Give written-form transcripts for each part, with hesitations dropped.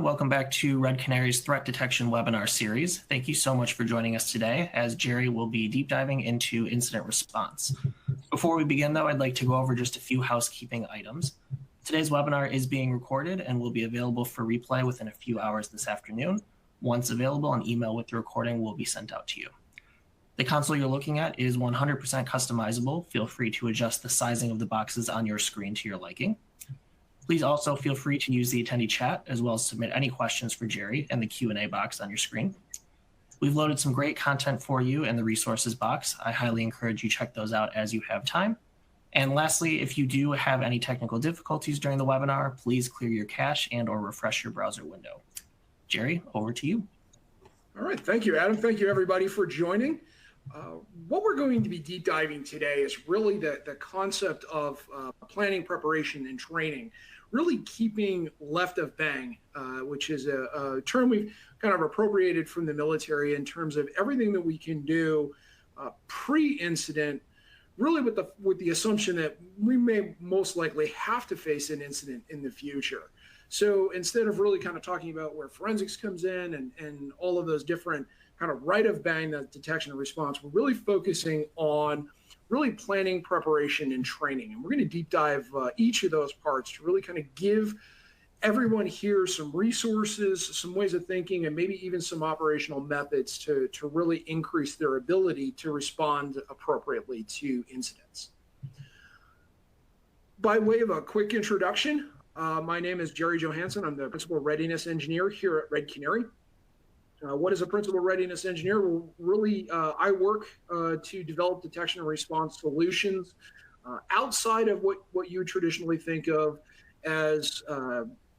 welcome back to Red Canary's Threat Detection webinar series. Thank you so much for joining us today, as Jerry will be deep diving into incident response. Before we begin, though, I'd like to go over just a few housekeeping items. Today's webinar is being recorded and will be available for replay within a few hours this afternoon. Once available, an email with the recording will be sent out to you. The console you're looking at is 100% customizable. Feel free to adjust the sizing of the boxes on your screen to your liking. Please also feel free to use the attendee chat as well as submit any questions for Jerry in the Q&A box on your screen. We've loaded some great content for you in the resources box. I highly encourage you check those out as you have time. And lastly, if you do have any technical difficulties during the webinar, please clear your cache and/or refresh your browser window. Jerry, over to you. All right, thank you, Adam. Thank you, everybody, for joining. What we're going to be deep diving today is really the concept of planning, preparation, and training, really keeping left of bang, which is a term we've kind of appropriated from the military in terms of everything that we can do pre-incident, really with the assumption that we may most likely have to face an incident in the future. So instead of really kind of talking about where forensics comes in and all of those different kind of right of bang, that detection and response, we're really focusing on really planning, preparation, and training. And we're going to deep dive each of those parts to really kind of give everyone here some resources, some ways of thinking, and maybe even some operational methods to really increase their ability to respond appropriately to incidents. By way of a quick introduction, my name is Jerry Johansson. I'm the Principal Readiness Engineer here at Red Canary. What is a Principal Readiness Engineer? Well, really, I work to develop detection and response solutions outside of what you traditionally think of as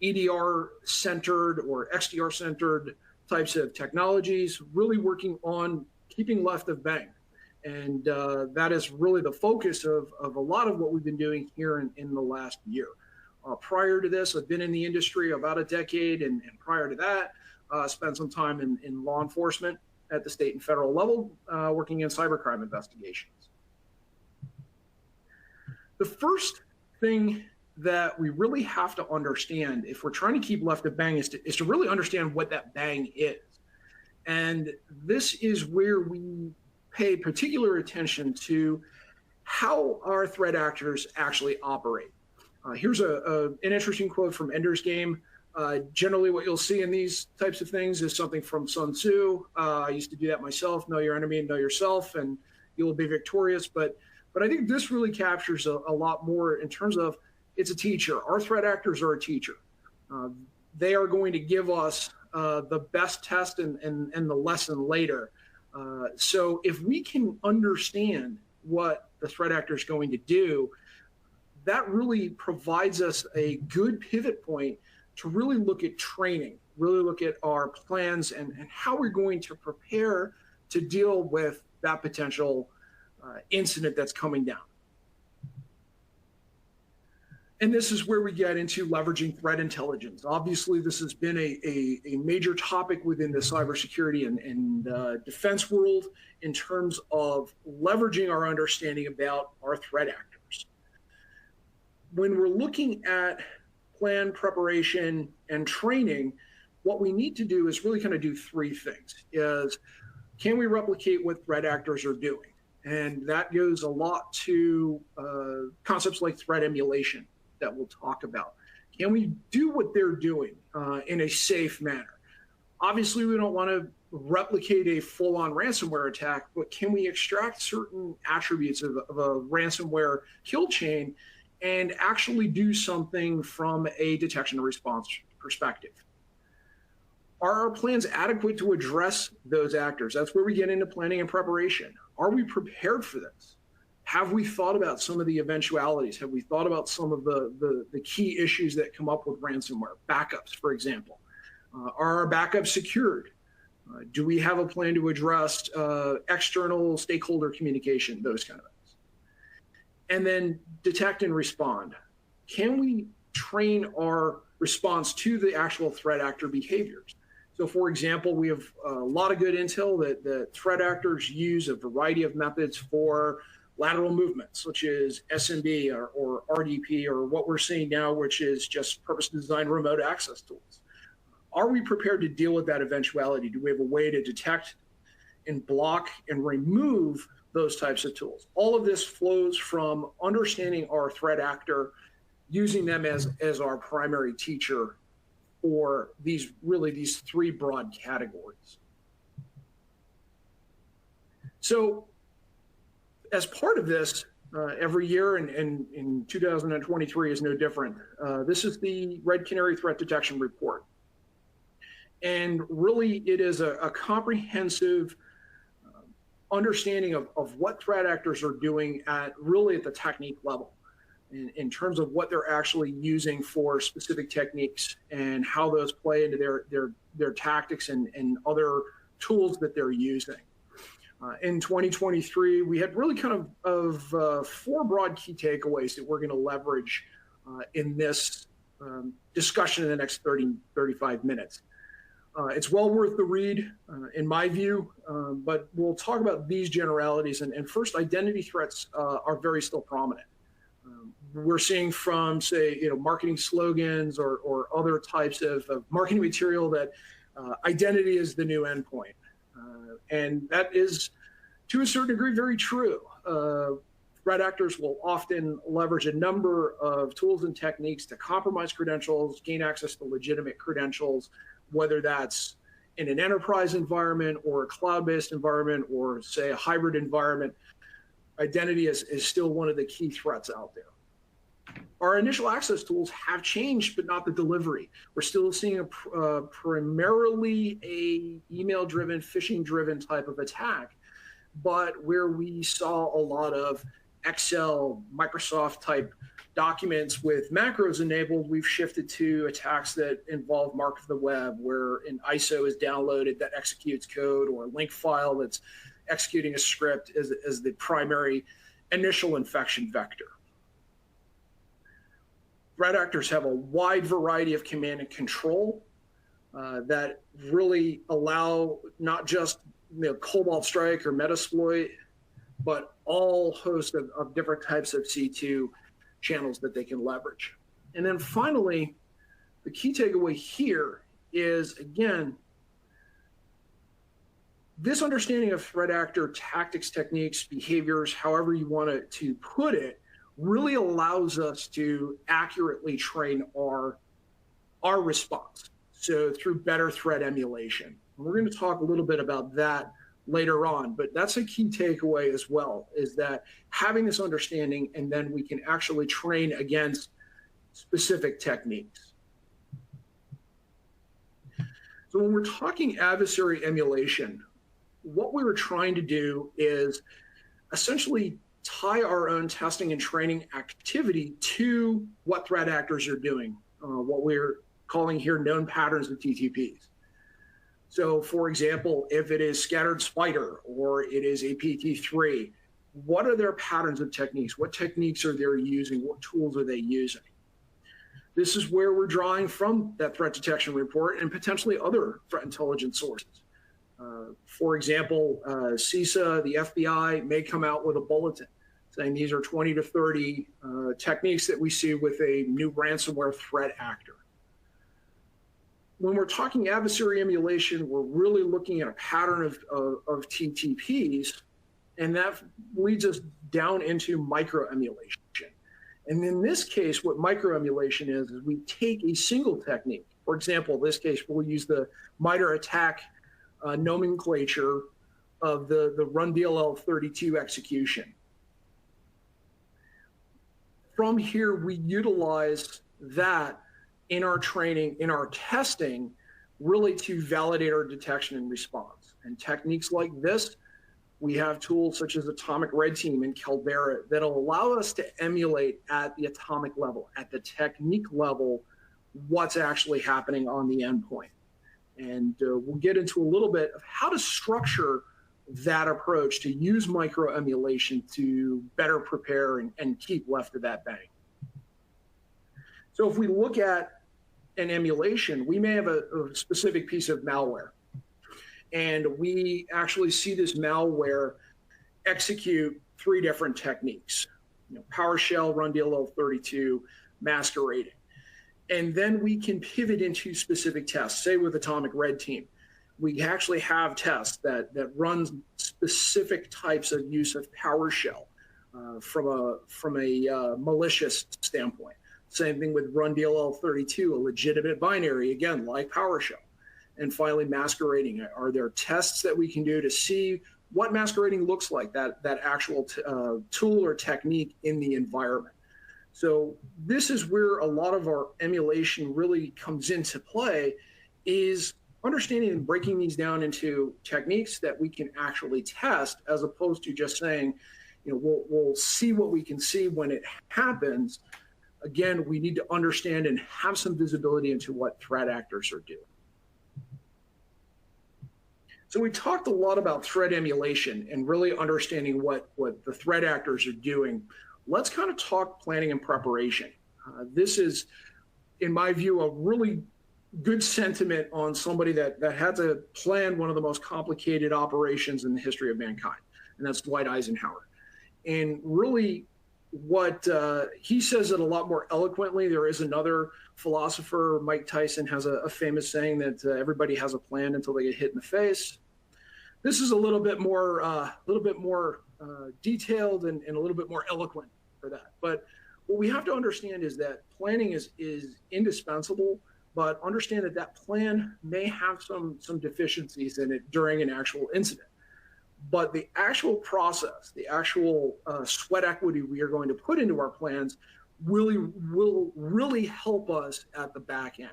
EDR-centered or XDR-centered types of technologies, really working on keeping left of bang. And that is really the focus of a lot of what we've been doing here in the last year. Prior to this, I've been in the industry about a decade, and prior to that, spent some time in law enforcement at the state and federal level, working in cybercrime investigations. The first thing that we really have to understand if we're trying to keep left of bang is to really understand what that bang is. And this is where we pay particular attention to how our threat actors actually operate. Here's an interesting quote from Ender's Game. Generally, what you'll see in these types of things is something from Sun Tzu. I used to do that myself. Know your enemy and know yourself, and you will be victorious. But I think this really captures a lot more in terms of it's a teacher. Our threat actors are a teacher. They are going to give us the best test and the lesson later. So if we can understand what the threat actor is going to do, that really provides us a good pivot point to really look at training, really look at our plans and how we're going to prepare to deal with that potential incident that's coming down. And this is where we get into leveraging threat intelligence. Obviously, this has been a major topic within the cybersecurity and defense world in terms of leveraging our understanding about our threat actors. When we're looking at plan, preparation, and training, what we need to do is really kind of do three things. Can we replicate what threat actors are doing? And that goes a lot to concepts like threat emulation that we'll talk about. Can we do what they're doing in a safe manner? Obviously, we don't want to replicate a full-on ransomware attack, but can we extract certain attributes of a ransomware kill chain and actually do something from a detection and response perspective? Are our plans adequate to address those actors? That's where we get into planning and preparation. Are we prepared for this? Have we thought about some of the eventualities? Have we thought about some of the key issues that come up with ransomware? Backups, for example. Are our backups secured? Do we have a plan to address external stakeholder communication, those kind of things? And then detect and respond. Can we train our response to the actual threat actor behaviors? So for example, we have a lot of good intel that threat actors use a variety of methods for lateral movements, such as SMB or RDP, or what we're seeing now, which is just purpose-designed remote access tools. are we prepared to deal with that eventuality? Do we have a way to detect and block and remove those types of tools? All of this flows from understanding our threat actor, using them as our primary teacher for these three broad categories. So as part of this, every year, and in 2023 is no different, this is the Red Canary Threat Detection Report. And really, it is a comprehensive understanding of what threat actors are doing at the technique level, in terms of what they're actually using for specific techniques and how those play into their tactics and other tools that they're using. In 2023, we had really kind of four broad key takeaways that we're going to leverage in this discussion in the next 35 minutes. It's well worth the read, in my view, but we'll talk about these generalities. And first, identity threats are very still prominent. We're seeing from, say, marketing slogans or other types of marketing material that identity is the new endpoint. And that is, to a certain degree, very true. Threat actors will often leverage a number of tools and techniques to compromise credentials, gain access to legitimate credentials, whether that's in an enterprise environment or a cloud-based environment or, say, a hybrid environment. Identity is still one of the key threats out there. Our initial access tools have changed, but not the delivery. We're still seeing primarily a email-driven, phishing-driven type of attack, but where we saw a lot of Excel, Microsoft-type documents with macros enabled, we've shifted to attacks that involve mark of the web, where an ISO is downloaded that executes code, or a link file that's executing a script as the primary initial infection vector. Threat actors have a wide variety of command and control that really allow not just Cobalt Strike or Metasploit, but all host of different types of C2 channels that they can leverage. And then finally, the key takeaway here is, again, this understanding of threat actor tactics, techniques, behaviors, however you want to put it, really allows us to accurately train our response. So through better threat emulation. And we're going to talk a little bit about that later on, but that's a key takeaway as well, is that having this understanding, and then we can actually train against specific techniques. So when we're talking adversary emulation, what we were trying to do is essentially tie our own testing and training activity to what threat actors are doing, what we're calling here known patterns of TTPs. So, for example, if it is scattered spider or it is APT3, what are their patterns of techniques? What techniques are they using? What tools are they using? This is where we're drawing from that threat detection report and potentially other threat intelligence sources. For example, CISA, the FBI may come out with a bulletin saying these are 20 to 30 techniques that we see with a new ransomware threat actor. When we're talking adversary emulation, we're really looking at a pattern of TTPs, and that leads us down into micro emulation. And in this case, what micro emulation is we take a single technique. For example, in this case, we'll use the MITRE ATT&CK nomenclature of the run DLL 32 execution. From here, we utilize that in our training, in our testing, really to validate our detection and response. And techniques like this, we have tools such as Atomic Red Team and Caldera that'll allow us to emulate at the atomic level, at the technique level, what's actually happening on the endpoint. And we'll get into a little bit of how to structure that approach to use micro emulation to better prepare and keep left of that bank. So if we look at an emulation, we may have a specific piece of malware. And we actually see this malware execute three different techniques: PowerShell, run DLL 32, masquerading. And then we can pivot into specific tests. Say with Atomic Red Team, we actually have tests that run specific types of use of PowerShell from a malicious standpoint. Same thing with Run DLL32, a legitimate binary, again, like PowerShell. And finally, masquerading. Are there tests that we can do to see what masquerading looks like, that actual tool or technique in the environment? So this is where a lot of our emulation really comes into play, is understanding and breaking these down into techniques that we can actually test, as opposed to just saying, we'll see what we can see when it happens. Again, we need to understand and have some visibility into what threat actors are doing. So we talked a lot about threat emulation and really understanding what the threat actors are doing. Let's kind of talk planning and preparation. This is, in my view, a really good sentiment on somebody that had to plan one of the most complicated operations in the history of mankind, and that's Dwight Eisenhower. And really, what he says it a lot more eloquently. There is another philosopher, Mike Tyson, has a famous saying that everybody has a plan until they get hit in the face. This is a little bit more detailed and a little bit more eloquent for that. But what we have to understand is that planning is indispensable, but understand that plan may have some deficiencies in it during an actual incident. But the actual process, the actual sweat equity we are going to put into our plans will really help us at the back end.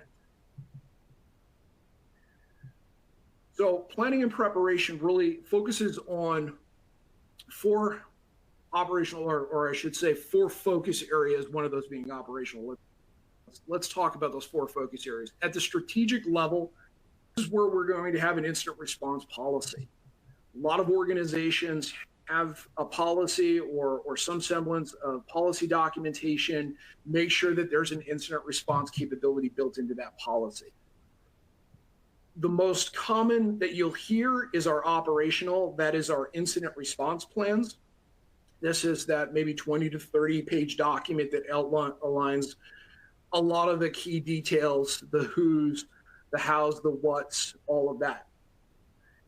So planning and preparation really focuses on four operational, or I should say four focus areas, one of those being operational. Let's talk about those four focus areas. At the strategic level, this is where we're going to have an incident response policy. A lot of organizations have a policy or some semblance of policy documentation. Make sure that there's an incident response capability built into that policy. The most common that you'll hear is our operational, that is our incident response plans. This is that maybe 20 to 30 page document that outlines a lot of the key details, the who's, the how's, the what's, all of that.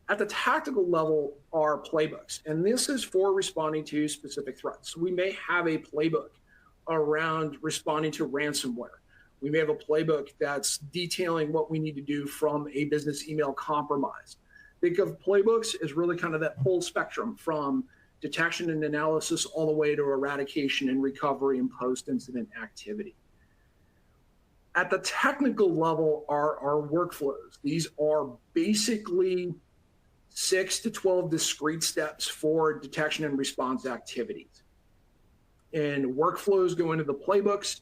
At the tactical level are playbooks, and this is for responding to specific threats. We may have a playbook around responding to ransomware. We may have a playbook that's detailing what we need to do from a business email compromise. Think of playbooks as really kind of that whole spectrum, from detection and analysis all the way to eradication and recovery and post-incident activity. At the technical level are our workflows. These are basically 6 to 12 discrete steps for detection and response activities. And workflows go into the playbooks.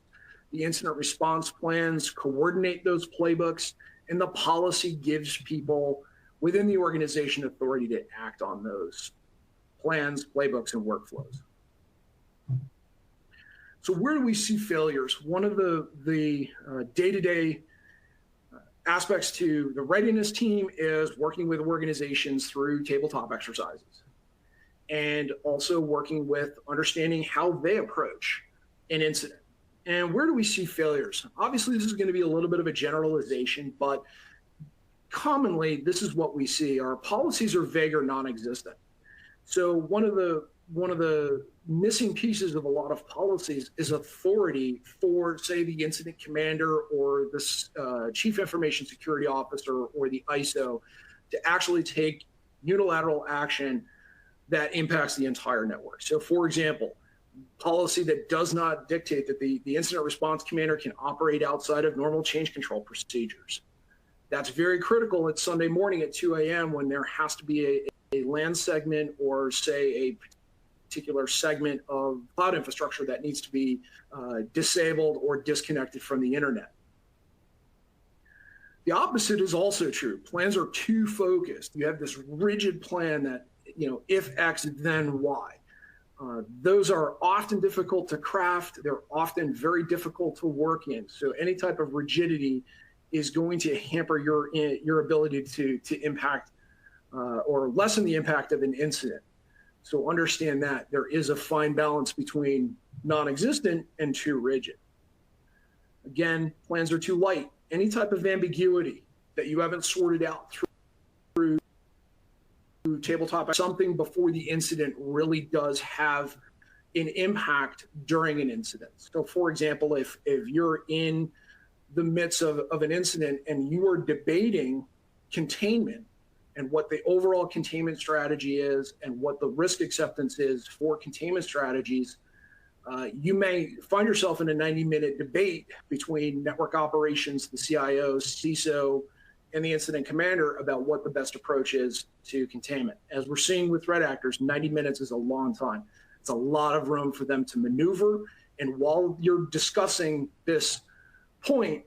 The incident response plans coordinate those playbooks, and the policy gives people within the organization authority to act on those plans, playbooks, and workflows. So where do we see failures? One of the day-to-day aspects to the readiness team is working with organizations through tabletop exercises, and also working with understanding how they approach an incident. And where do we see failures? Obviously, this is going to be a little bit of a generalization, but commonly, this is what we see. Our policies are vague or non-existent. So one of the missing pieces of a lot of policies is authority for, say, the incident commander or the chief information security officer or the ISO to actually take unilateral action that impacts the entire network. So, for example, policy that does not dictate that the incident response commander can operate outside of normal change control procedures. That's very critical at Sunday morning at 2 a.m. when there has to be a LAN segment or, say, a particular segment of cloud infrastructure that needs to be disabled or disconnected from the internet. The opposite is also true. Plans are too focused. You have this rigid plan that, if X, then Y. Those are often difficult to craft. They're often very difficult to work in. So any type of rigidity is going to hamper your ability to impact or lessen the impact of an incident. So understand that there is a fine balance between non-existent and too rigid. Again, plans are too light. Any type of ambiguity that you haven't sorted out through tabletop, something before the incident really does have an impact during an incident. So for example, if you're in the midst of an incident and you are debating containment and what the overall containment strategy is and what the risk acceptance is for containment strategies, you may find yourself in a 90-minute debate between network operations, the CIO, CISO, and the incident commander about what the best approach is to containment. As we're seeing with threat actors, 90 minutes is a long time. It's a lot of room for them to maneuver. And while you're discussing this point,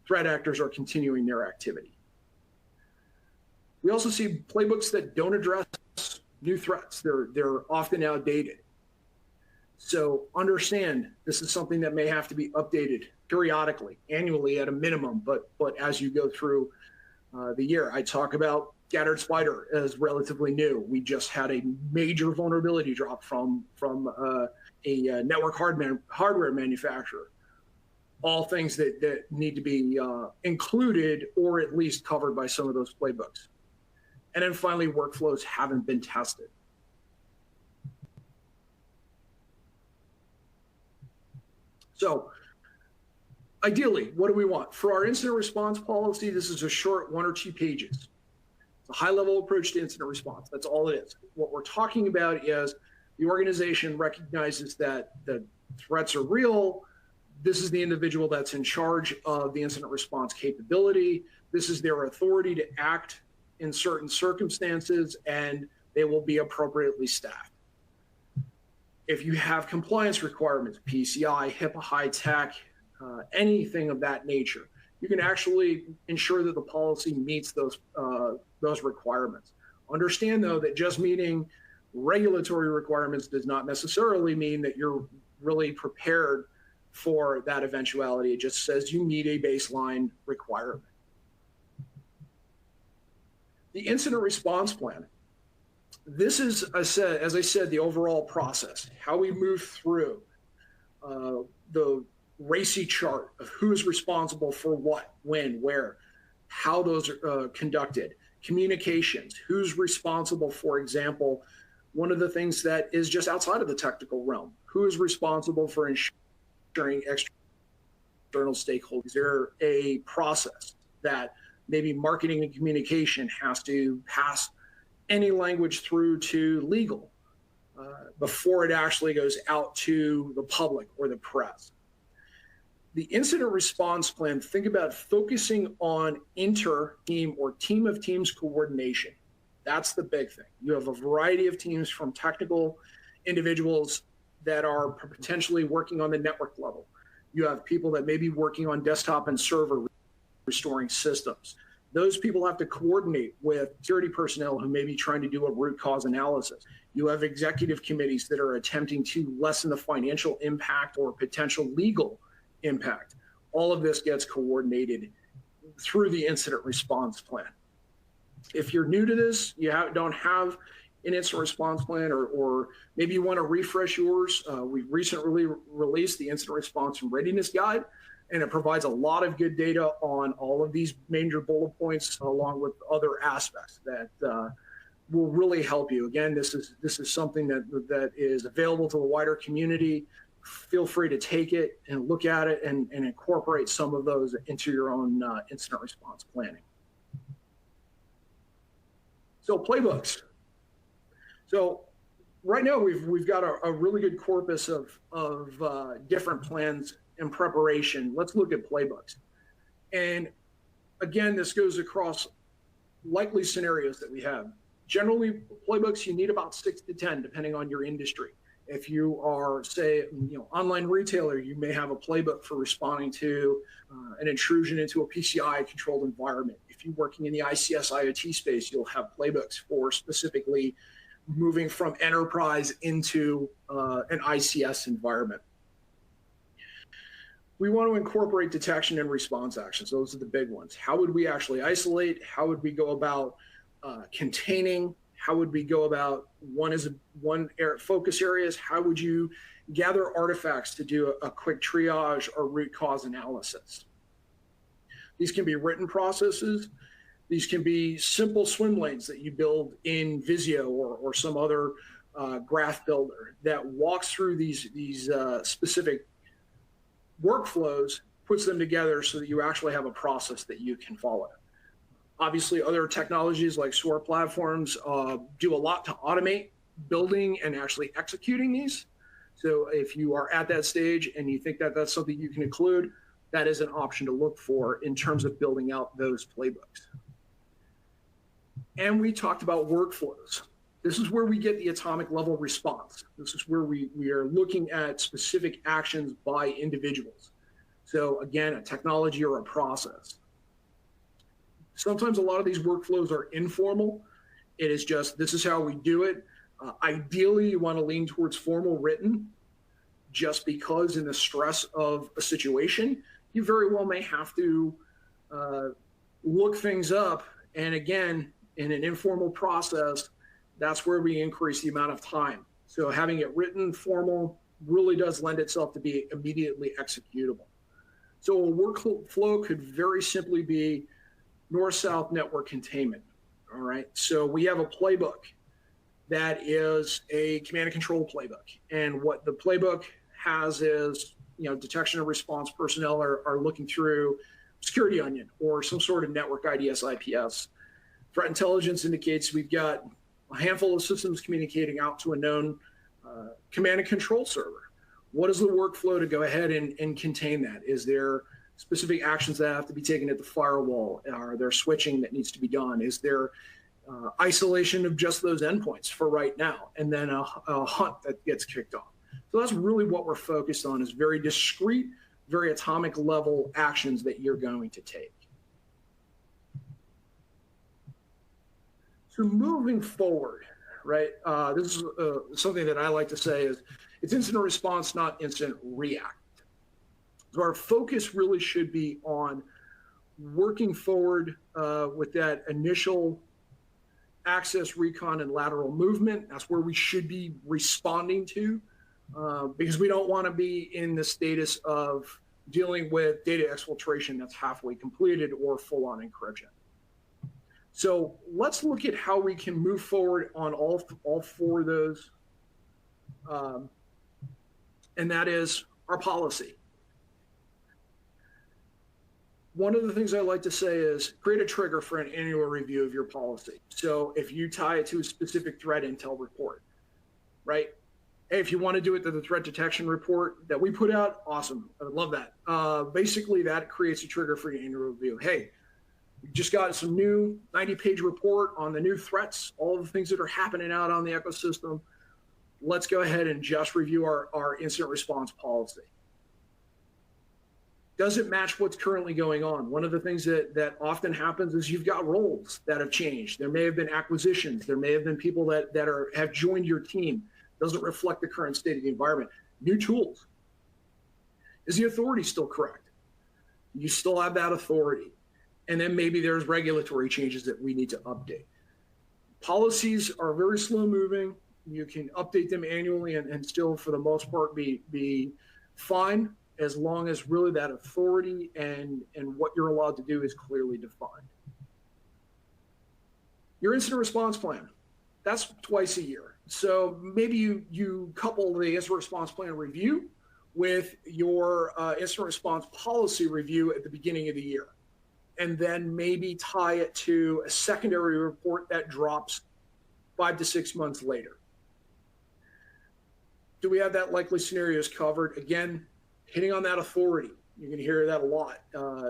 threat actors are continuing their activity. We also see playbooks that don't address new threats. They're often outdated. So understand this is something that may have to be updated periodically, annually at a minimum, but as you go through the year. I talk about Scattered Spider as relatively new. We just had a major vulnerability drop from a network hardware manufacturer. All things that need to be included or at least covered by some of those playbooks. And then finally, workflows haven't been tested. So ideally, what do we want? For our incident response policy, this is a short 1 or 2 pages. It's a high-level approach to incident response. That's all it is. What we're talking about is the organization recognizes that the threats are real. This is the individual that's in charge of the incident response capability. This is their authority to act in certain circumstances, and they will be appropriately staffed. If you have compliance requirements, PCI, HIPAA, high tech, anything of that nature, you can actually ensure that the policy meets those requirements. Understand, though, that just meeting regulatory requirements does not necessarily mean that you're really prepared for that eventuality. It just says you meet a baseline requirement. The incident response plan. This is, as I said, the overall process, how we move through the RACI chart of who is responsible for what, when, where, how those are conducted, communications, who's responsible, for example, one of the things that is just outside of the technical realm, who is responsible for ensuring external stakeholders. Is there a process that maybe marketing and communication has to pass any language through to legal before it actually goes out to the public or the press? The incident response plan, think about focusing on inter-team or team of teams coordination. That's the big thing. You have a variety of teams from technical individuals that are potentially working on the network level. You have people that may be working on desktop and server restoring systems. Those people have to coordinate with security personnel who may be trying to do a root cause analysis. You have executive committees that are attempting to lessen the financial impact or potential legal impact. All of this gets coordinated through the incident response plan. If you're new to this, you don't have an incident response plan, or maybe you want to refresh yours, we recently released the incident response and readiness guide, and it provides a lot of good data on all of these major bullet points, along with other aspects that will really help you. Again, this is something that is available to the wider community. Feel free to take it and look at it and incorporate some of those into your own incident response planning. So playbooks. So right now we've got a really good corpus of different plans in preparation. Let's look at playbooks. And again, this goes across likely scenarios that we have. Generally, playbooks, you need about 6 to 10, depending on your industry. If you are, say, online retailer, you may have a playbook for responding to an intrusion into a PCI-controlled environment. If you're working in the ICS IoT space, you'll have playbooks for specifically moving from enterprise into an ICS environment. We want to incorporate detection and response actions. Those are the big ones. How would we actually isolate? How would we go about containing? How would we go about focus areas? How would you gather artifacts to do a quick triage or root cause analysis? These can be written processes. These can be simple swim lanes that you build in Visio or some other graph builder that walks through these specific workflows, puts them together so that you actually have a process that you can follow. Obviously, other technologies like SOAR platforms do a lot to automate building and actually executing these. So if you are at that stage and you think that that's something you can include, that is an option to look for in terms of building out those playbooks. And we talked about workflows. This is where we get the atomic level response. This is where we are looking at specific actions by individuals. So again, a technology or a process. Sometimes a lot of these workflows are informal. It is just, this is how we do it. Ideally, you want to lean towards formal written, just because in the stress of a situation, you very well may have to look things up. And again, in an informal process, that's where we increase the amount of time. So having it written, formal, really does lend itself to be immediately executable. So a workflow could very simply be north-south network containment. All right. So we have a playbook that is a command and control playbook. And what the playbook has is, detection and response personnel are looking through security onion or some sort of network IDS IPS. Threat intelligence indicates we've got a handful of systems communicating out to a known command and control server. What is the workflow to go ahead and contain that? Is there specific actions that have to be taken at the firewall? Are there switching that needs to be done? Is there isolation of just those endpoints for right now? And then a hunt that gets kicked off. So that's really what we're focused on, is very discrete, very atomic level actions that you're going to take. So moving forward, right, this is something that I like to say is it's incident response, not incident react. So our focus really should be on working forward with that initial access, recon, and lateral movement. That's where we should be responding to, because we don't want to be in the status of dealing with data exfiltration that's halfway completed or full-on encryption. So let's look at how we can move forward on all four of those. And that is our policy. One of the things I like to say is create a trigger for an annual review of your policy. So if you tie it to a specific threat intel report, right? Hey, if you want to do it to the threat detection report that we put out, awesome. I would love that. Basically, that creates a trigger for your annual review. Hey, we just got some new 90-page report on the new threats, all the things that are happening out on the ecosystem. Let's go ahead and just review our incident response policy. Does it match what's currently going on? One of the things that often happens is you've got roles that have changed. There may have been acquisitions. There may have been people that have joined your team. Doesn't reflect the current state of the environment. New tools. Is the authority still correct? You still have that authority. And then maybe there's regulatory changes that we need to update. Policies are very slow moving. You can update them annually and still, for the most part, be fine, as long as really that authority and what you're allowed to do is clearly defined. Your incident response plan, that's twice a year. So maybe you couple the incident response plan review with your incident response policy review at the beginning of the year, and then maybe tie it to a secondary report that drops 5 to 6 months later. Do we have that likely scenarios covered? Again, hitting on that authority. You're going to hear that a lot,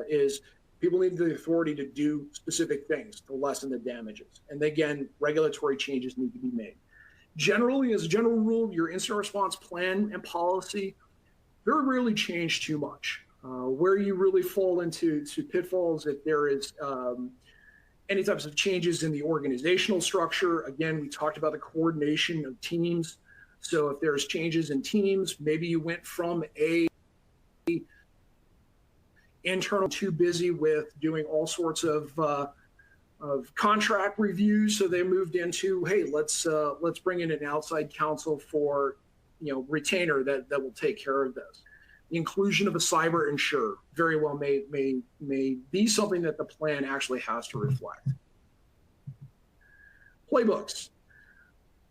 is people need the authority to do specific things to lessen the damages. And again, regulatory changes need to be made. Generally, as a general rule, your incident response plan and policy very rarely change too much. Where you really fall into pitfalls, if there is any types of changes in the organizational structure. Again, we talked about the coordination of teams. So if there's changes in teams, maybe you went from a internal too busy with doing all sorts of of contract reviews. So they moved into, hey, let's bring in an outside counsel for, retainer that will take care of this. The inclusion of a cyber insurer very well may be something that the plan actually has to reflect. Playbooks.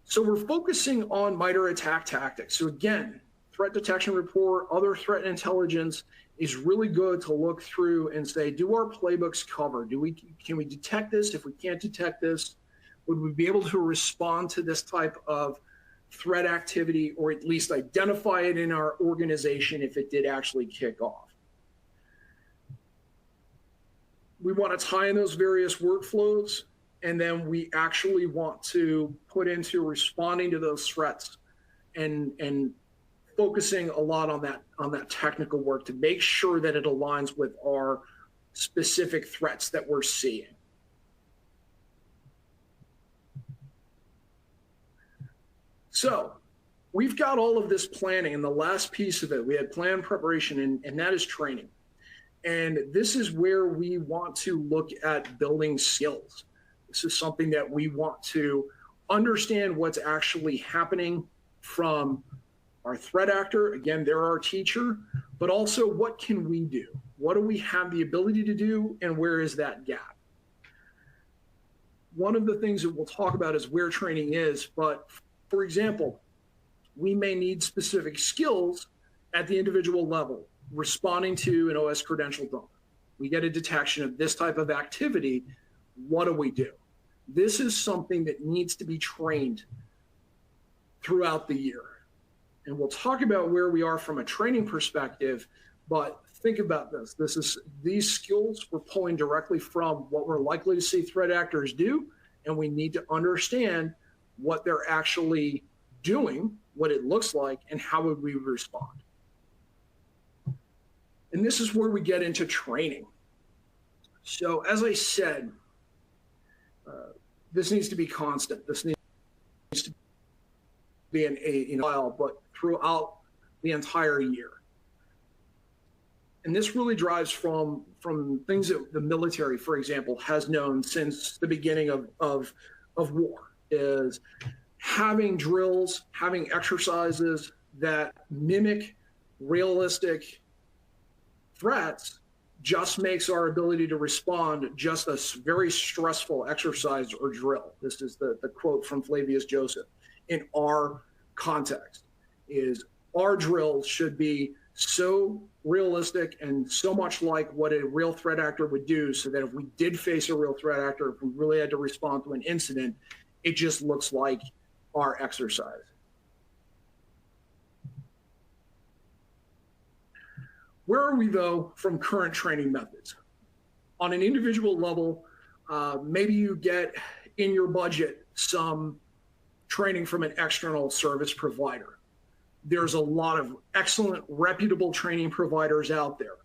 So we're focusing on MITRE attack tactics. So again, threat detection report, other threat intelligence is really good to look through and say, do our playbooks cover? Can we detect this? If we can't detect this, would we be able to respond to this type of threat activity, or at least identify it in our organization if it did actually kick off? We want to tie in those various workflows, and then we actually want to put into responding to those threats and focusing a lot on that technical work to make sure that it aligns with our specific threats that we're seeing. So we've got all of this planning, and the last piece of it, we had plan preparation, and that is training. And this is where we want to look at building skills. This is something that we want to understand what's actually happening from our threat actor. Again, they're our teacher, but also what can we do? What do we have the ability to do, and where is that gap? One of the things that we'll talk about is where training is, but for example, we may need specific skills at the individual level, responding to an OS credential dump. We get a detection of this type of activity. What do we do? This is something that needs to be trained throughout the year. And we'll talk about where we are from a training perspective, but think about this. These skills we're pulling directly from what we're likely to see threat actors do, and we need to understand what they're actually doing, what it looks like, and how would we respond. And this is where we get into training. So as I said, this needs to be constant. This needs to be a while, but throughout the entire year. And this really drives from things that the military, for example, has known since the beginning of war, is having drills, having exercises that mimic realistic threats just makes our ability to respond just a very stressful exercise or drill. This is the quote from Flavius Joseph. In our context, is our drills should be so realistic and so much like what a real threat actor would do, so that if we did face a real threat actor, if we really had to respond to an incident, it just looks like our exercise. Where are we, though, from current training methods? On an individual level, maybe you get in your budget some training from an external service provider. There's a lot of excellent, reputable training providers out there.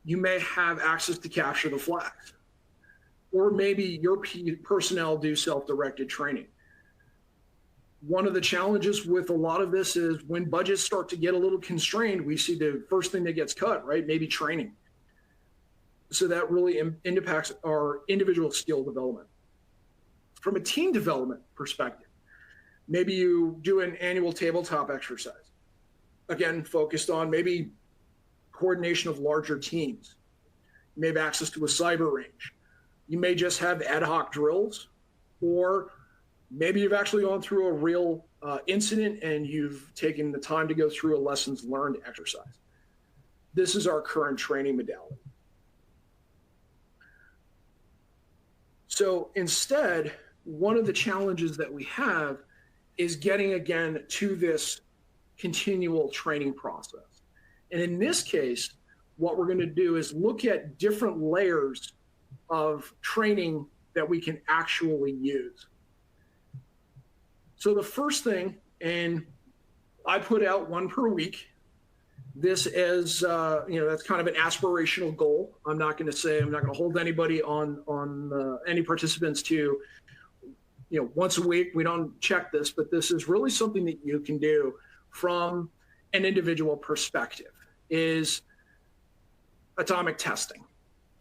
You may have access to capture the flags, or maybe your personnel do self-directed training. One of the challenges with a lot of this is when budgets start to get a little constrained, we see the first thing that gets cut, right? Maybe training. So that really impacts our individual skill development. From a team development perspective, maybe you do an annual tabletop exercise. Again, focused on maybe coordination of larger teams. You may have access to a cyber range. You may just have ad hoc drills, or maybe you've actually gone through a real incident and you've taken the time to go through a lessons learned exercise. This is our current training modality. So instead, one of the challenges that we have is getting, again, to this continual training process. And in this case, what we're going to do is look at different layers of training that we can actually use. So the first thing, and I put out one per week. This is, that's kind of an aspirational goal. I'm not going to hold anybody on any participants to, once a week. We don't check this, but this is really something that you can do from an individual perspective, is atomic testing.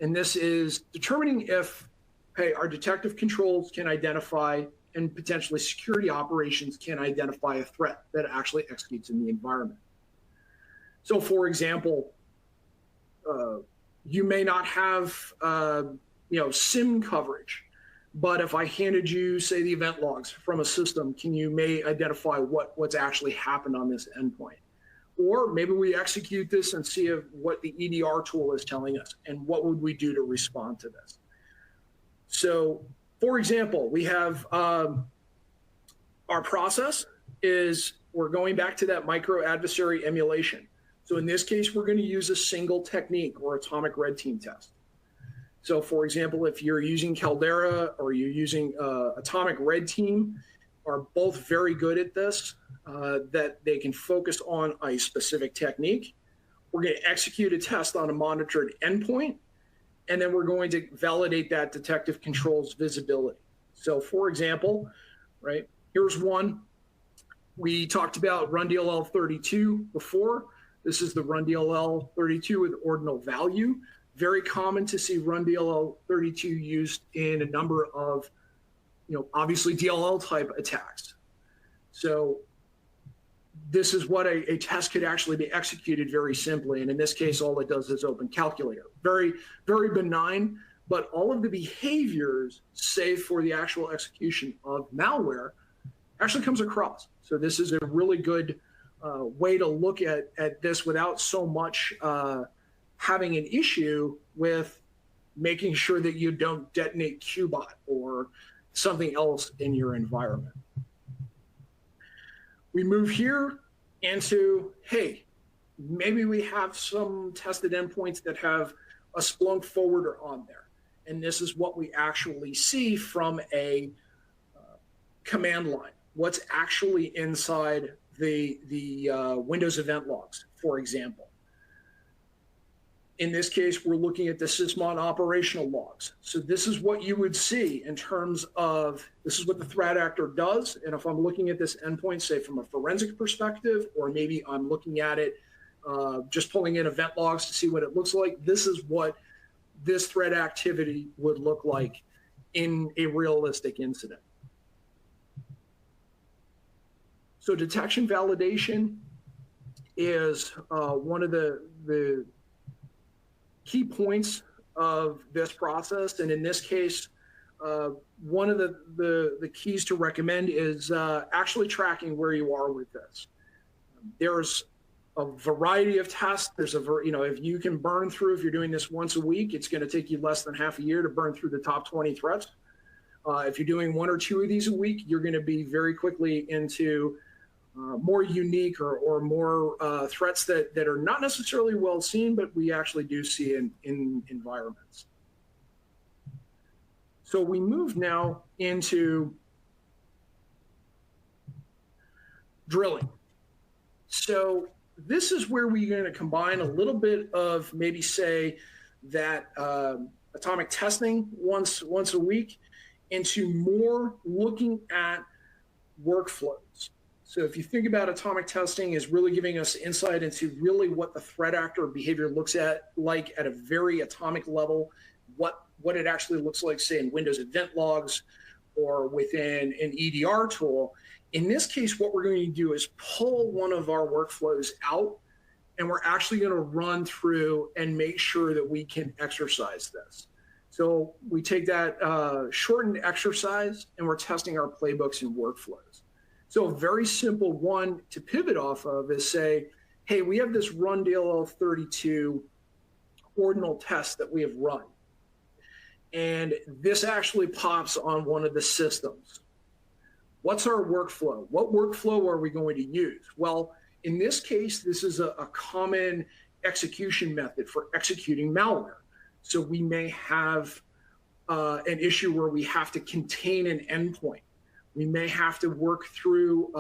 And this is determining if, hey, our detective controls can identify and potentially security operations can identify a threat that actually executes in the environment. So for example, you may not have SIM coverage, but if I handed you, say, the event logs from a system, you may identify what's actually happened on this endpoint. Or maybe we execute this and see what the EDR tool is telling us and what would we do to respond to this. So for example, we have our process is we're going back to that micro adversary emulation. So in this case, we're going to use a single technique or atomic red team test. So for example, if you're using Caldera or you're using atomic red team, are both very good at this, that they can focus on a specific technique. We're going to execute a test on a monitored endpoint, and then we're going to validate that detective controls visibility. So for example, right, here's one. We talked about run DLL 32 before. This is the run DLL 32 with ordinal value. Very common to see run DLL 32 used in a number of, obviously DLL type attacks. So this is what a test could actually be executed very simply. And in this case, all it does is open calculator. Very, very benign, but all of the behaviors, save for the actual execution of malware, actually comes across. So this is a really good way to look at this without so much having an issue with making sure that you don't detonate Qbot or something else in your environment. We move here into, hey, maybe we have some tested endpoints that have a Splunk forwarder on there. And this is what we actually see from a command line. What's actually inside the Windows event logs, for example. In this case, we're looking at the sysmon operational logs. So this is what you would see in terms of, this is what the threat actor does. And if I'm looking at this endpoint, say from a forensic perspective, or maybe I'm looking at it, just pulling in event logs to see what it looks like, this is what this threat activity would look like in a realistic incident. So detection validation is one of the key points of this process. And in this case, one of the keys to recommend is actually tracking where you are with this. There's a variety of tests. There's if you can burn through, if you're doing this once a week, it's going to take you less than half a year to burn through the top 20 threats. If you're doing one or two of these a week, you're going to be very quickly into more unique or more threats that are not necessarily well seen, but we actually do see in environments. So we move now into drilling. So this is where we're going to combine a little bit of maybe say that atomic testing once a week into more looking at workflows. So if you think about atomic testing is really giving us insight into really what the threat actor behavior looks like at a very atomic level, what it actually looks like, say, in Windows event logs or within an EDR tool. In this case, what we're going to do is pull one of our workflows out, and we're actually going to run through and make sure that we can exercise this. So we take that shortened exercise, and we're testing our playbooks and workflows. So a very simple one to pivot off of is say, hey, we have this run DLL 32 ordinal test that we have run. And this actually pops on one of the systems. What's our workflow? What workflow are we going to use? Well, in this case, this is a common execution method for executing malware. So we may have an issue where we have to contain an endpoint. We may have to work through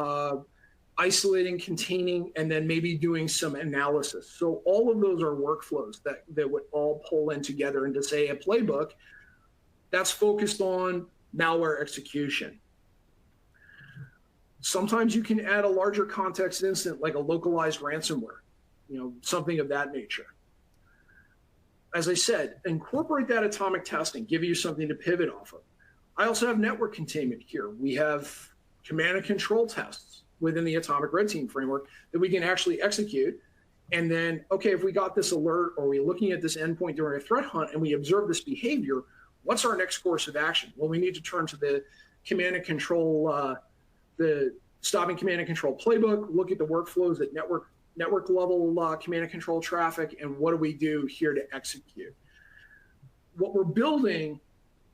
isolating, containing, and then maybe doing some analysis. So all of those are workflows that would all pull in together into, say, a playbook that's focused on malware execution. Sometimes you can add a larger context incident like a localized ransomware, something of that nature. as I said, incorporate that atomic testing, give you something to pivot off of. I also have network containment here. We have command and control tests within the atomic red team framework that we can actually execute. And then, okay, if we got this alert or we're looking at this endpoint during a threat hunt and we observe this behavior, what's our next course of action? Well, we need to turn to the command and control, the stopping command and control playbook, look at the workflows at network level command and control traffic, and what do we do here to execute? What we're building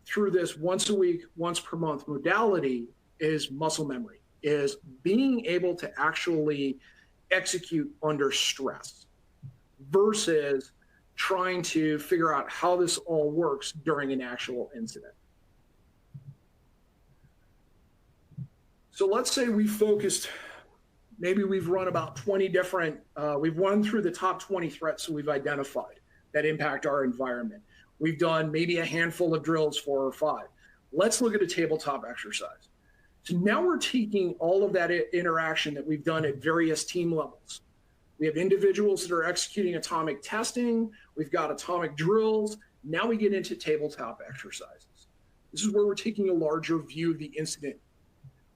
through this once a week, once per month modality is muscle memory, is being able to actually execute under stress versus trying to figure out how this all works during an actual incident. So let's say we focused, maybe we've run about 20 different, we've run through the top 20 threats that we've identified that impact our environment. We've done maybe a handful of drills, 4 or 5. Let's look at a tabletop exercise. So now we're taking all of that interaction that we've done at various team levels. We have individuals that are executing atomic testing. We've got atomic drills. Now we get into tabletop exercises. This is where we're taking a larger view of the incident.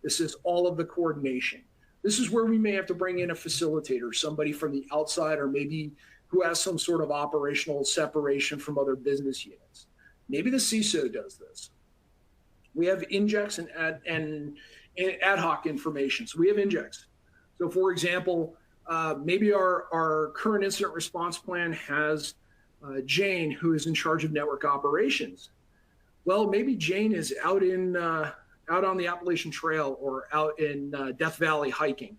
This is all of the coordination. This is where we may have to bring in a facilitator, somebody from the outside, or maybe who has some sort of operational separation from other business units. Maybe the CISO does this. We have injects and ad hoc information. So we have injects. So for example, maybe our current incident response plan has Jane, who is in charge of network operations. Well, maybe Jane is out on the Appalachian Trail or out in Death Valley hiking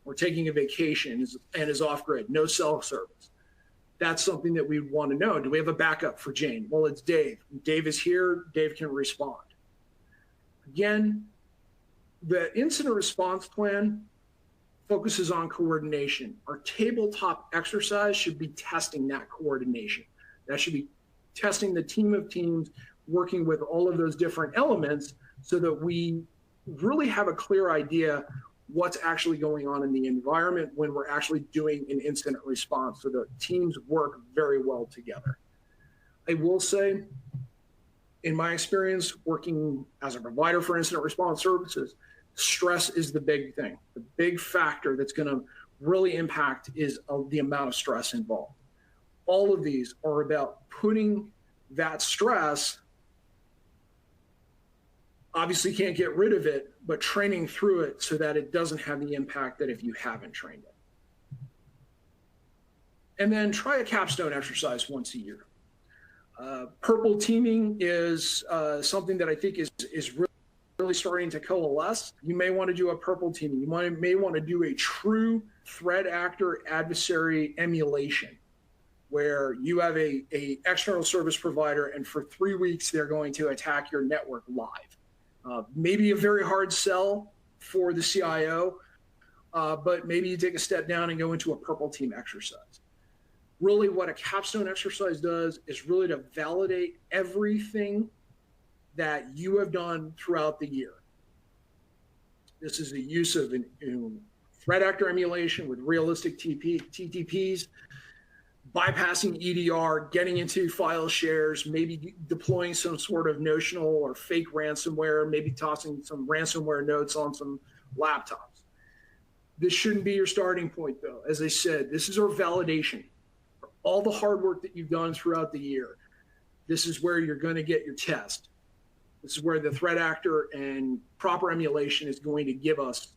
or taking a vacation and is off grid, no cell service. That's something that we want to know. Do we have a backup for Jane? Well, it's Dave. Dave is here. Dave can respond. Again, the incident response plan focuses on coordination. Our tabletop exercise should be testing that coordination. That should be testing the team of teams, working with all of those different elements so that we really have a clear idea what's actually going on in the environment when we're actually doing an incident response, so the teams work very well together. I will say, in my experience working as a provider for incident response services, stress is the big thing. The big factor that's going to really impact is the amount of stress involved. All of these are about putting that stress, obviously can't get rid of it, but training through it so that it doesn't have the impact that if you haven't trained it. And then try a capstone exercise once a year. Purple teaming is something that I think is really starting to coalesce. You may want to do a purple teaming. You may want to do a true threat actor adversary emulation, where you have a external service provider, and for 3 weeks they're going to attack your network live. Maybe a very hard sell for the CIO, but maybe you take a step down and go into a purple team exercise. Really what a capstone exercise does is really to validate everything that you have done throughout the year. This is the use of threat actor emulation with realistic TTPs, bypassing EDR, getting into file shares, maybe deploying some sort of notional or fake ransomware, maybe tossing some ransomware notes on some laptops. This shouldn't be your starting point, though. As I said, this is our validation. All the hard work that you've done throughout the year, this is where you're going to get your test. This is where the threat actor and proper emulation is going to give us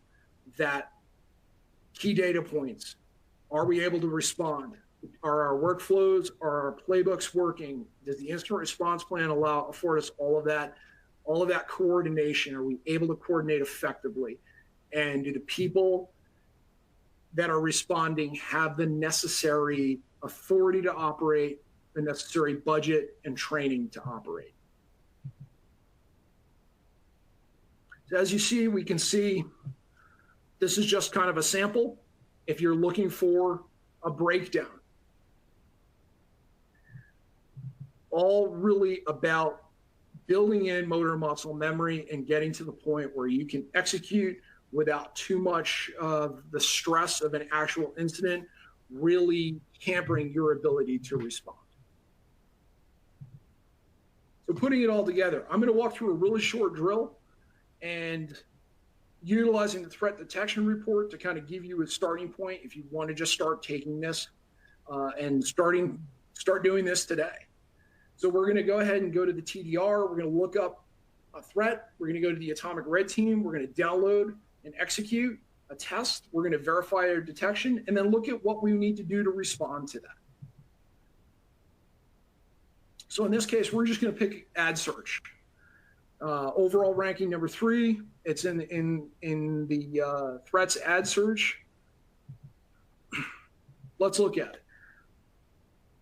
that key data points. Are we able to respond? Are our workflows, are our playbooks working? Does the incident response plan afford us all of that coordination? Are we able to coordinate effectively? And do the people that are responding have the necessary authority to operate, the necessary budget and training to operate? So as you see, we can see this is just kind of a sample. If you're looking for a breakdown, all really about building in motor muscle memory and getting to the point where you can execute without too much of the stress of an actual incident really hampering your ability to respond. So putting it all together, I'm going to walk through a really short drill and utilizing the threat detection report to kind of give you a starting point if you want to just start taking this and start doing this today. So we're going to go ahead and go to the TDR. We're going to look up a threat. We're going to go to the atomic red team. We're going to download and execute a test. We're going to verify our detection and then look at what we need to do to respond to that. So in this case, we're just going to pick ad search. Overall ranking number 3. It's in the threats ad search. Let's look at it.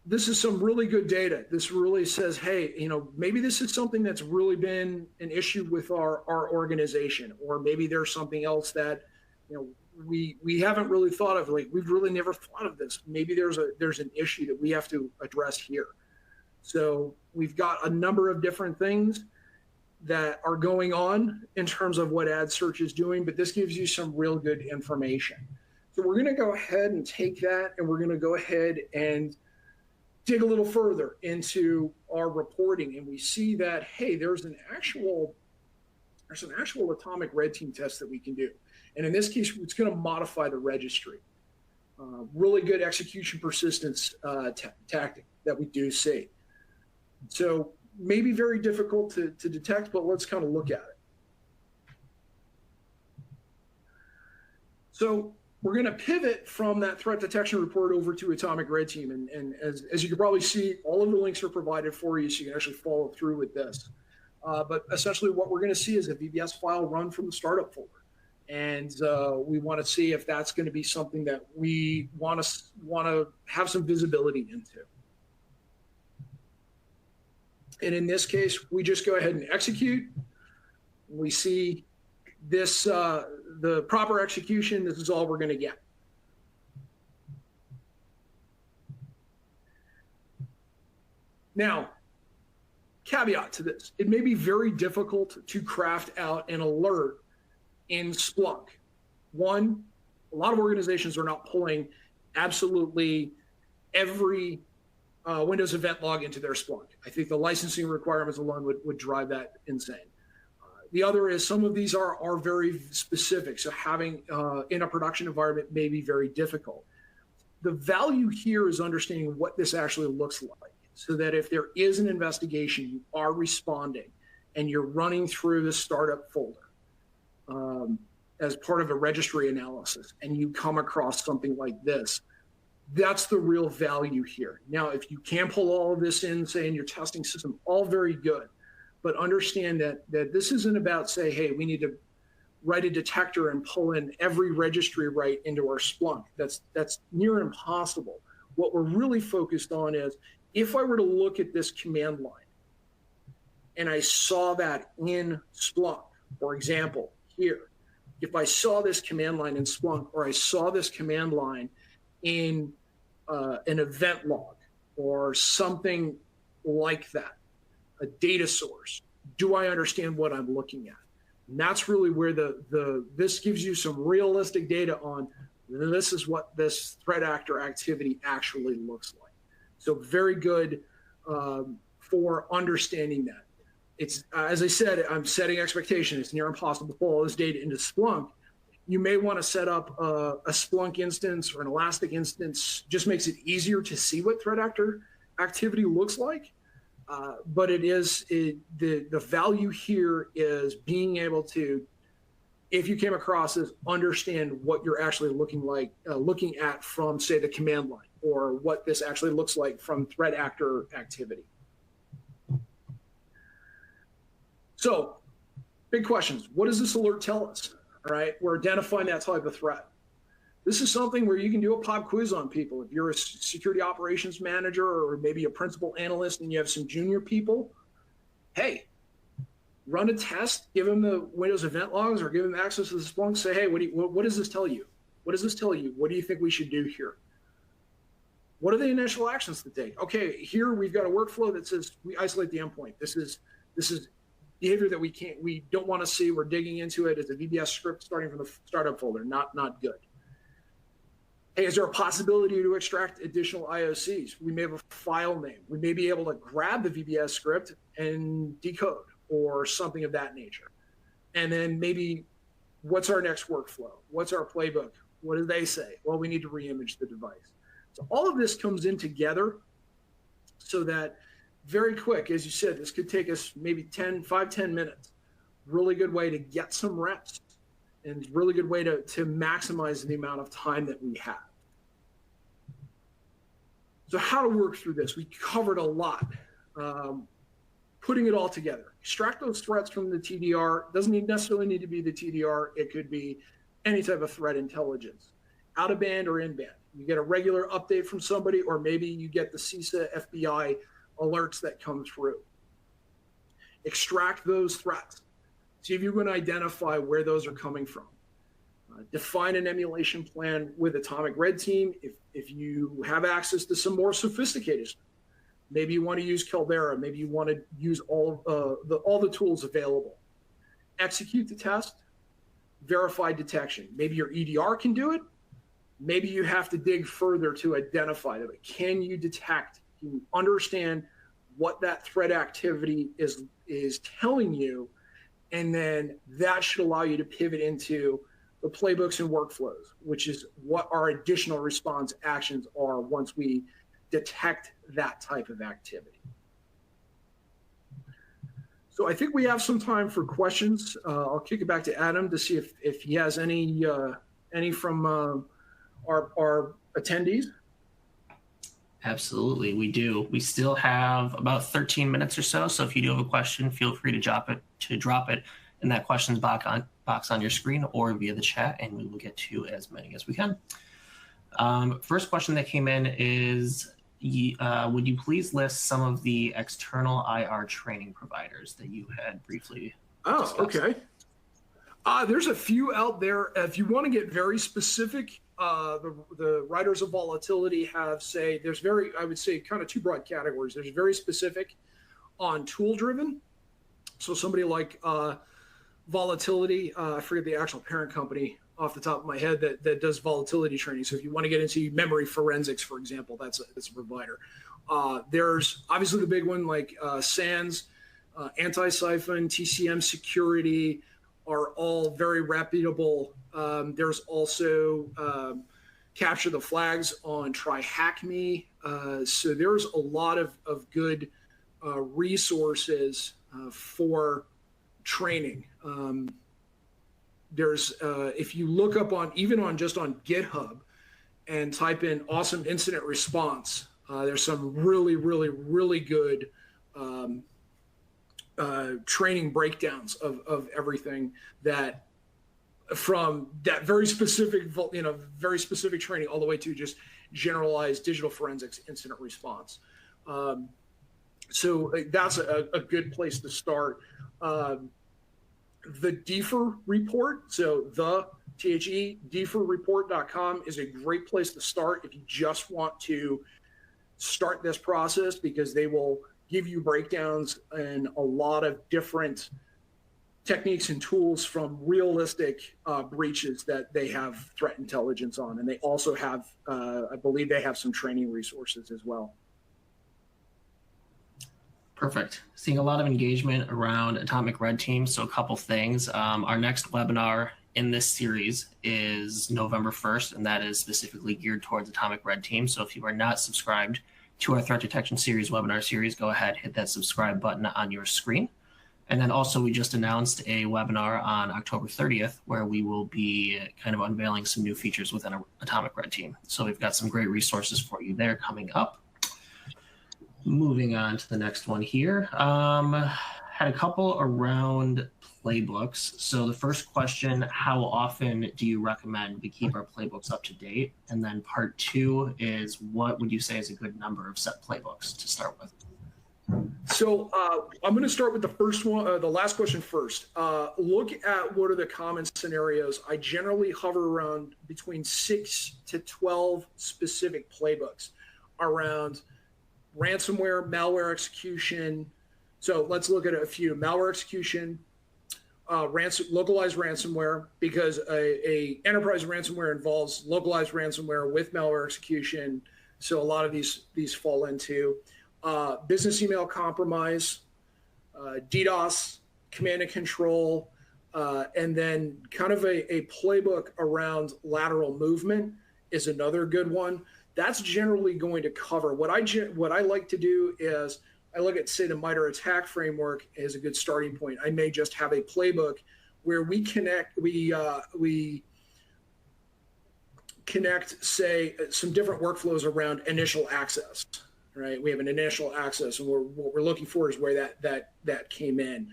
This is some really good data. This really says, hey, maybe this is something that's really been an issue with our organization, or maybe there's something else that we haven't really thought of. Like, we've really never thought of this. Maybe there's an issue that we have to address here. So we've got a number of different things that are going on in terms of what ad search is doing, but this gives you some real good information. So we're going to go ahead and take that, and we're going to go ahead and dig a little further into our reporting, and we see that, hey, there's an actual atomic red team test that we can do. And in this case, it's going to modify the registry. Really good execution persistence tactic that we do see. So maybe very difficult to detect, but let's kind of look at it. So we're going to pivot from that threat detection report over to atomic red team. And as you can probably see, all of the links are provided for you, so you can actually follow through with this. But essentially what we're going to see is a VBS file run from the startup folder. And we want to see if that's going to be something that we want to have some visibility into. And in this case, we just go ahead and execute. We see this, the proper execution. This is all we're going to get. Now, caveat to this, it may be very difficult to craft out an alert in Splunk. One, a lot of organizations are not pulling absolutely every Windows event log into their Splunk. I think the licensing requirements alone would drive that insane. The other is some of these are very specific, so having in a production environment may be very difficult. The value here is understanding what this actually looks like, so that if there is an investigation, you are responding and you're running through the startup folder as part of a registry analysis, and you come across something like this. That's the real value here. Now, if you can pull all of this in, say, in your testing system, all very good. But understand that this isn't about, say, hey, we need to write a detector and pull in every registry right into our Splunk. That's near impossible. What we're really focused on is, if I were to look at this command line and I saw that in Splunk, for example, here, if I saw this command line in Splunk, or I saw this command line in an event log or something like that, a data source, do I understand what I'm looking at? And that's really where this gives you some realistic data on, this is what this threat actor activity actually looks like. So very good for understanding that. It's, as I said, I'm setting expectations. It's near impossible to pull all this data into Splunk. You may want to set up a Splunk instance or an Elastic instance. Just makes it easier to see what threat actor activity looks like. But the value here is being able to, if you came across this, understand what you're actually looking at from, say, the command line, or what this actually looks like from threat actor activity. So, big questions. What does this alert tell us? All right, we're identifying that type of threat. This is something where you can do a pop quiz on people. If you're a security operations manager, or maybe a principal analyst, and you have some junior people, hey, run a test, give them the Windows event logs, or give them access to the Splunk. Say, hey, what does this tell you? What does this tell you? What do you think we should do here? What are the initial actions to take? Okay, here we've got a workflow that says we isolate the endpoint. This is behavior that we don't want to see. We're digging into it as a VBS script starting from the startup folder. Not good. Hey, is there a possibility to extract additional IOCs? We may have a file name. We may be able to grab the VBS script and decode or something of that nature. And then maybe what's our next workflow? What's our playbook? What do they say? Well, we need to reimage the device. So all of this comes in together so that very quick, as you said, this could take us maybe 10 minutes. Really good way to get some reps and really good way to maximize the amount of time that we have. So how to work through this? We covered a lot. Putting it all together. Extract those threats from the TDR. Doesn't necessarily need to be the TDR. It could be any type of threat intelligence, out of band or in band. You get a regular update from somebody, or maybe you get the CISA FBI alerts that come through. Extract those threats. See if you can identify where those are coming from. Define an emulation plan with Atomic Red Team. If you have access to some more sophisticated stuff, maybe you want to use Caldera. Maybe you want to use all the tools available. Execute the test. Verify detection. Maybe your EDR can do it. Maybe you have to dig further to identify them. Can you detect? Can you understand what that threat activity is telling you? And then that should allow you to pivot into the playbooks and workflows, which is what our additional response actions are once we detect that type of activity. So I think we have some time for questions. I'll kick it back to Adam to see if he has any from our attendees. Absolutely, we do. We still have about 13 minutes or so. So if you do have a question, feel free to drop it in that questions box on your screen or via the chat, and we will get to as many as we can. First question that came in is, would you please list some of the external IR training providers that you had briefly discussed? Okay. There's a few out there. If you want to get very specific, the writers of volatility have I would say kind of two broad categories. There's very specific on tool driven. So somebody like Volatility, I forget the actual parent company off the top of my head that does volatility training. So if you want to get into memory forensics, for example, that's a provider. There's obviously the big one like SANS, Anti-Siphon, TCM Security are all very reputable. There's also Capture the Flags on TryHackMe. So there's a lot of good resources for training. There's if you look up on GitHub and type in awesome incident response, there's some really good training breakdowns of everything that from that very specific training all the way to just generalized digital forensics incident response. So that's a good place to start. The DFIR report, so the DFIRreport.com is a great place to start if you just want to start this process, because they will give you breakdowns and a lot of different techniques and tools from realistic breaches that they have threat intelligence on. And they also have, I believe they have some training resources as well. Perfect. Seeing a lot of engagement around Atomic Red Team. So a couple things. Our next webinar in this series is November 1st, and that is specifically geared towards Atomic Red Team. So if you are not subscribed to our threat detection series webinar series, go ahead, hit that subscribe button on your screen. And then also we just announced a webinar on October 30th where we will be kind of unveiling some new features within Atomic Red Team. So we've got some great resources for you there coming up. Moving on to the next one here. Had a couple around playbooks. So the first question, how often do you recommend we keep our playbooks up to date? And then part two is, what would you say is a good number of set playbooks to start with? So I'm going to start with the first one, the last question first. Look at what are the common scenarios. I generally hover around between 6 to 12 specific playbooks around ransomware, malware execution. So let's look at a few. Malware execution, localized ransomware, because a enterprise ransomware involves localized ransomware with malware execution. So a lot of these fall into business email compromise, DDoS, command and control, and then kind of a playbook around lateral movement is another good one. That's generally going to cover what I like to do is I look at, say, the MITRE attack framework as a good starting point. I may just have a playbook where we connect, say, some different workflows around initial access, right? We have an initial access, and what we're looking for is where that came in.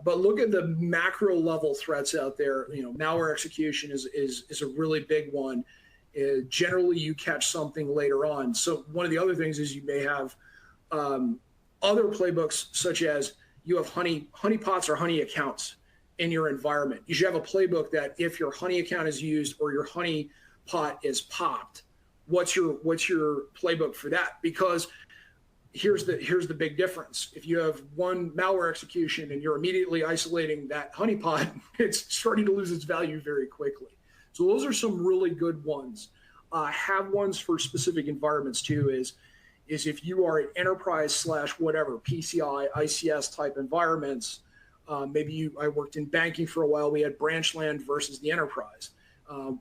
But look at the macro level threats out there. Malware execution is a really big one. Generally, you catch something later on. So one of the other things is you may have other playbooks, such as you have honeypots or honey accounts in your environment. You should have a playbook that if your honey account is used or your honey pot is popped, what's your playbook for that? Because here's the big difference. If you have one malware execution and you're immediately isolating that honeypot, it's starting to lose its value very quickly. So those are some really good ones. Have ones for specific environments too. Is if you are an enterprise / whatever PCI ICS type environments. I worked in banking for a while. We had branch land versus the enterprise.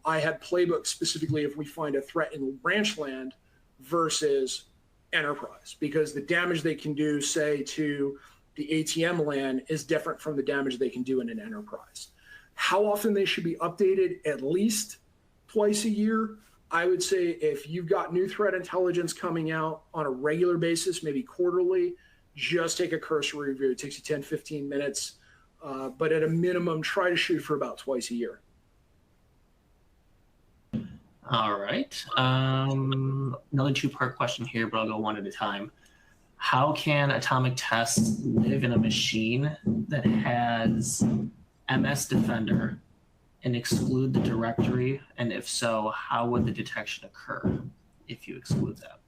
I had playbooks specifically if we find a threat in branch land versus enterprise, because the damage they can do, say, to the ATM LAN is different from the damage they can do in an enterprise. How often they should be updated? At least twice a year. I would say if you've got new threat intelligence coming out on a regular basis, maybe quarterly, just take a cursory review. It takes you 10, 15 minutes. But at a minimum, try to shoot for about twice a year. All right. Another two-part question here, but I'll go one at a time. How can atomic tests live in a machine that has MS Defender and exclude the directory? And if so, how would the detection occur if you exclude that?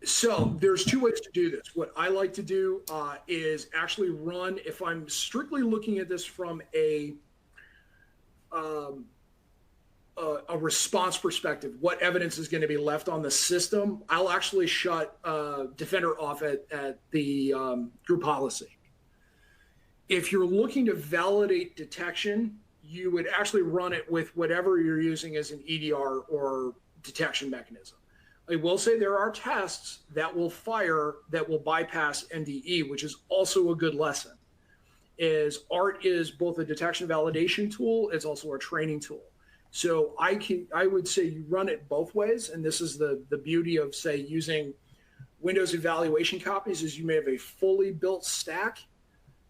So there's two ways to do this. What I like to do is actually run, if I'm strictly looking at this from a response perspective, what evidence is going to be left on the system, I'll actually shut Defender off at the group policy. If you're looking to validate detection, you would actually run it with whatever you're using as an EDR or detection mechanism. I will say there are tests that will fire that will bypass NDE, which is also a good lesson. ART is both a detection validation tool, it's also a training tool. So I would say you run it both ways, and this is the beauty of, say, using Windows evaluation copies, is you may have a fully built stack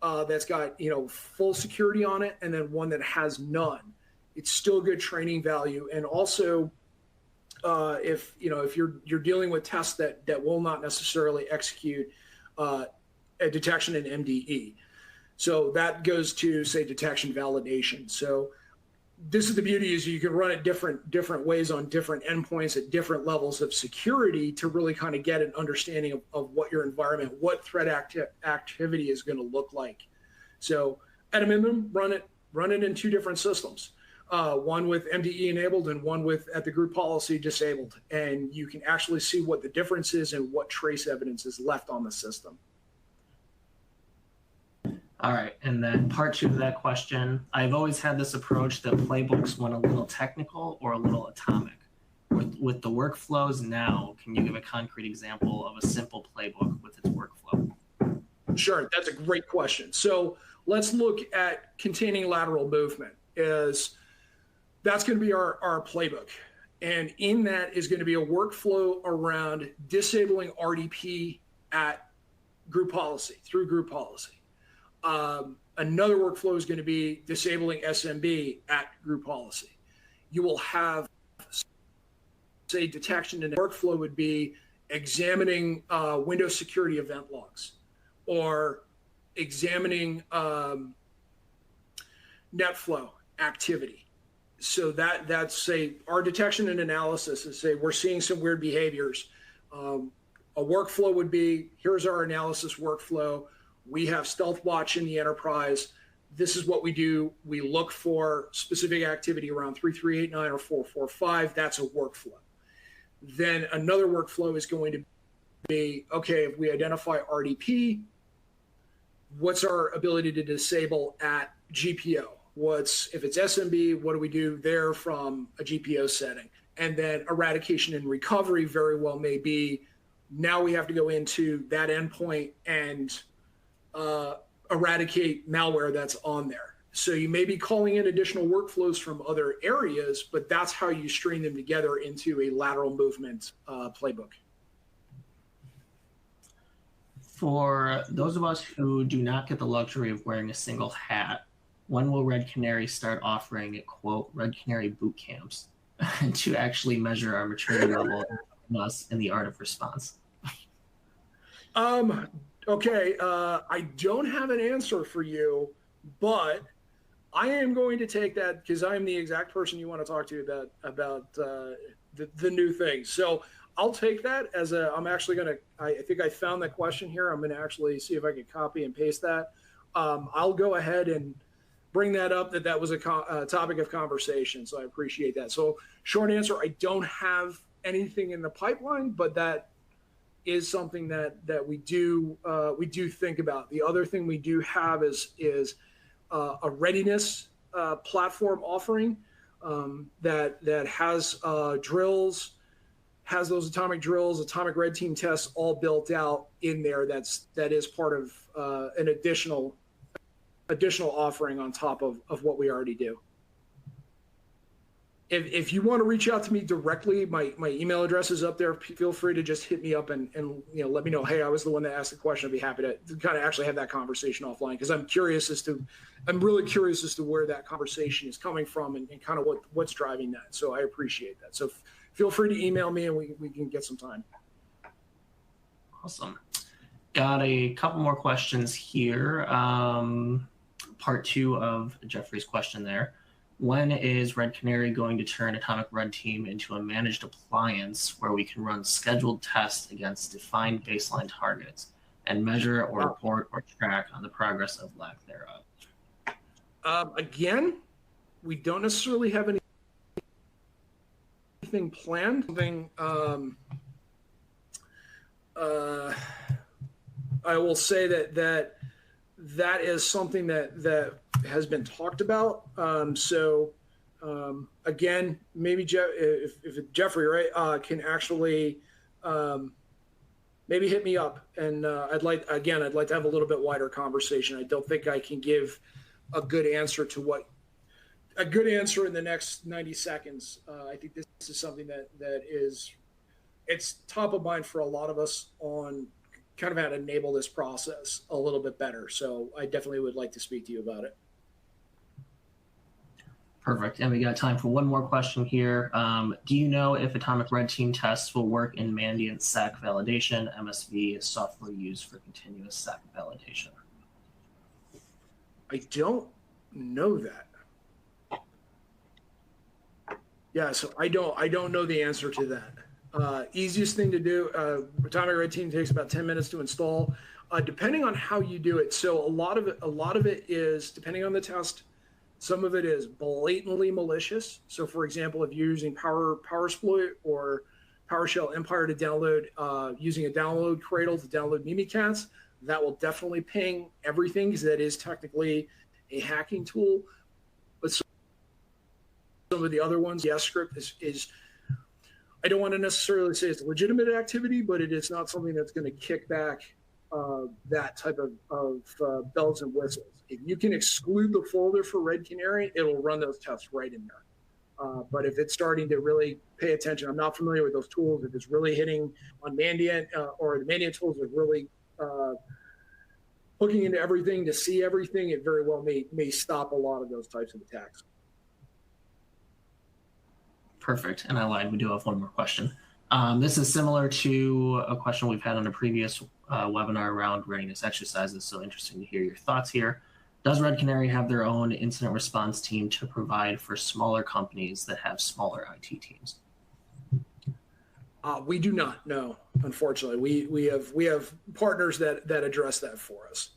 that's got full security on it, and then one that has none. It's still good training value, and also if you're dealing with tests that will not necessarily execute a detection in MDE, so that goes to, say, detection validation. So this is the beauty, is you can run it different ways on different endpoints at different levels of security to really kind of get an understanding of what your environment, what threat activity is going to look like. So at a minimum, run it in two different systems, one with MDE enabled and one with, at the group policy, disabled. And you can actually see what the difference is and what trace evidence is left on the system. All right, and then part two of that question, I've always had this approach that playbooks went a little technical or a little atomic. With the workflows now, can you give a concrete example of a simple playbook with its workflow? Sure, that's a great question. So let's look at containing lateral movement. That's going to be our playbook. And in that is going to be a workflow around disabling RDP at group policy, through group policy. Another workflow is going to be disabling SMB at group policy. You will have, say, detection, and workflow would be examining Windows security event logs, or examining NetFlow activity. So that's, say, our detection and analysis is, say, we're seeing some weird behaviors. A workflow would be, here's our analysis workflow. We have Stealth Watch in the enterprise. This is what we do. We look for specific activity around 3389 or 445. That's a workflow. Then another workflow is going to be, okay, if we identify RDP, what's our ability to disable at GPO? If it's SMB, what do we do there from a GPO setting? And then eradication and recovery very well may be, now we have to go into that endpoint and eradicate malware that's on there. So you may be calling in additional workflows from other areas, but that's how you string them together into a lateral movement playbook. For those of us who do not get the luxury of wearing a single hat, when will Red Canary start offering, quote, Red Canary boot camps to actually measure our maturity level in us in the art of response? Okay, I don't have an answer for you, but I am going to take that because I'm the exact person you want to talk to about the new thing. So I'll take that as I'm actually going to, I think I found that question here. I'm going to actually see if I can copy and paste that. I'll go ahead and bring that up, that was a topic of conversation. So I appreciate that. So short answer, I don't have anything in the pipeline, but that is something that we do think about. The other thing we do have is a readiness platform offering that has drills, has those atomic drills, atomic red team tests all built out in there. That is part of an additional offering on top of what we already do. If you want to reach out to me directly, my email address is up there. Feel free to just hit me up and let me know, hey, I was the one that asked the question. I'd be happy to kind of actually have that conversation offline, because I'm really curious as to where that conversation is coming from and kind of what's driving that. So I appreciate that. So feel free to email me and we can get some time. Awesome. Got a couple more questions here. Part 2 of Jeffrey's question there. When is Red Canary going to turn Atomic Red Team into a managed appliance where we can run scheduled tests against defined baseline targets and measure or report or track on the progress of lack thereof? Again, we don't necessarily have anything planned. I will say that is something that has been talked about. Again, maybe if Jeffrey, right, can actually maybe hit me up, and I'd like to have a little bit wider conversation. I don't think I can give a good answer in the next 90 seconds. I think this is something that it's top of mind for a lot of us on kind of how to enable this process a little bit better. So I definitely would like to speak to you about it. Perfect. And we got time for one more question here. Do you know if Atomic Red Team tests will work in Mandiant SAC validation? MSV is software used for continuous SAC validation. I don't know that. Yeah, so I don't know the answer to that. Easiest thing to do, Atomic Red Team takes about 10 minutes to install, depending on how you do it. So a lot of it is depending on the test. Some of it is blatantly malicious. So for example, if you're using PowerSploit or PowerShell Empire to download, using a download cradle to download Mimikatz, that will definitely ping everything, because that is technically a hacking tool. But some of the other ones, yes, script is I don't want to necessarily say it's legitimate activity, but it is not something that's going to kick back that type of bells and whistles. If you can exclude the folder for Red Canary, it'll run those tests right in there. But if it's starting to really pay attention, I'm not familiar with those tools. If it's really hitting on Mandiant or the Mandiant tools are really hooking into everything to see everything, it very well may stop a lot of those types of attacks. Perfect. And I lied. We do have one more question. This is similar to a question we've had on a previous webinar around readiness exercises. So interesting to hear your thoughts here. Does Red Canary have their own incident response team to provide for smaller companies that have smaller IT teams? We do not, no. Unfortunately, we have partners that address that for us.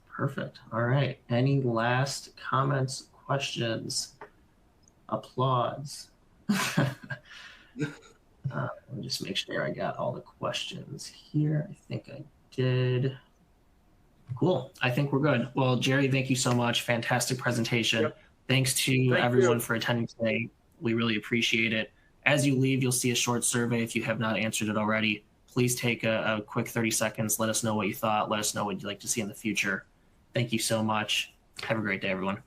Perfect. All right. Any last comments, questions, applause? Let me just make sure I got all the questions here. I think I Cool. I think we're good. Well, Jerry, thank you so much. Fantastic presentation. Yep. Thanks to Thank everyone you. for attending today. We really appreciate it. As you leave, you'll see a short survey. If you have not answered it already, please take a quick 30 seconds. Let us know what you thought. Let us know what you'd like to see in the future. Thank you so much. Have a great day, everyone.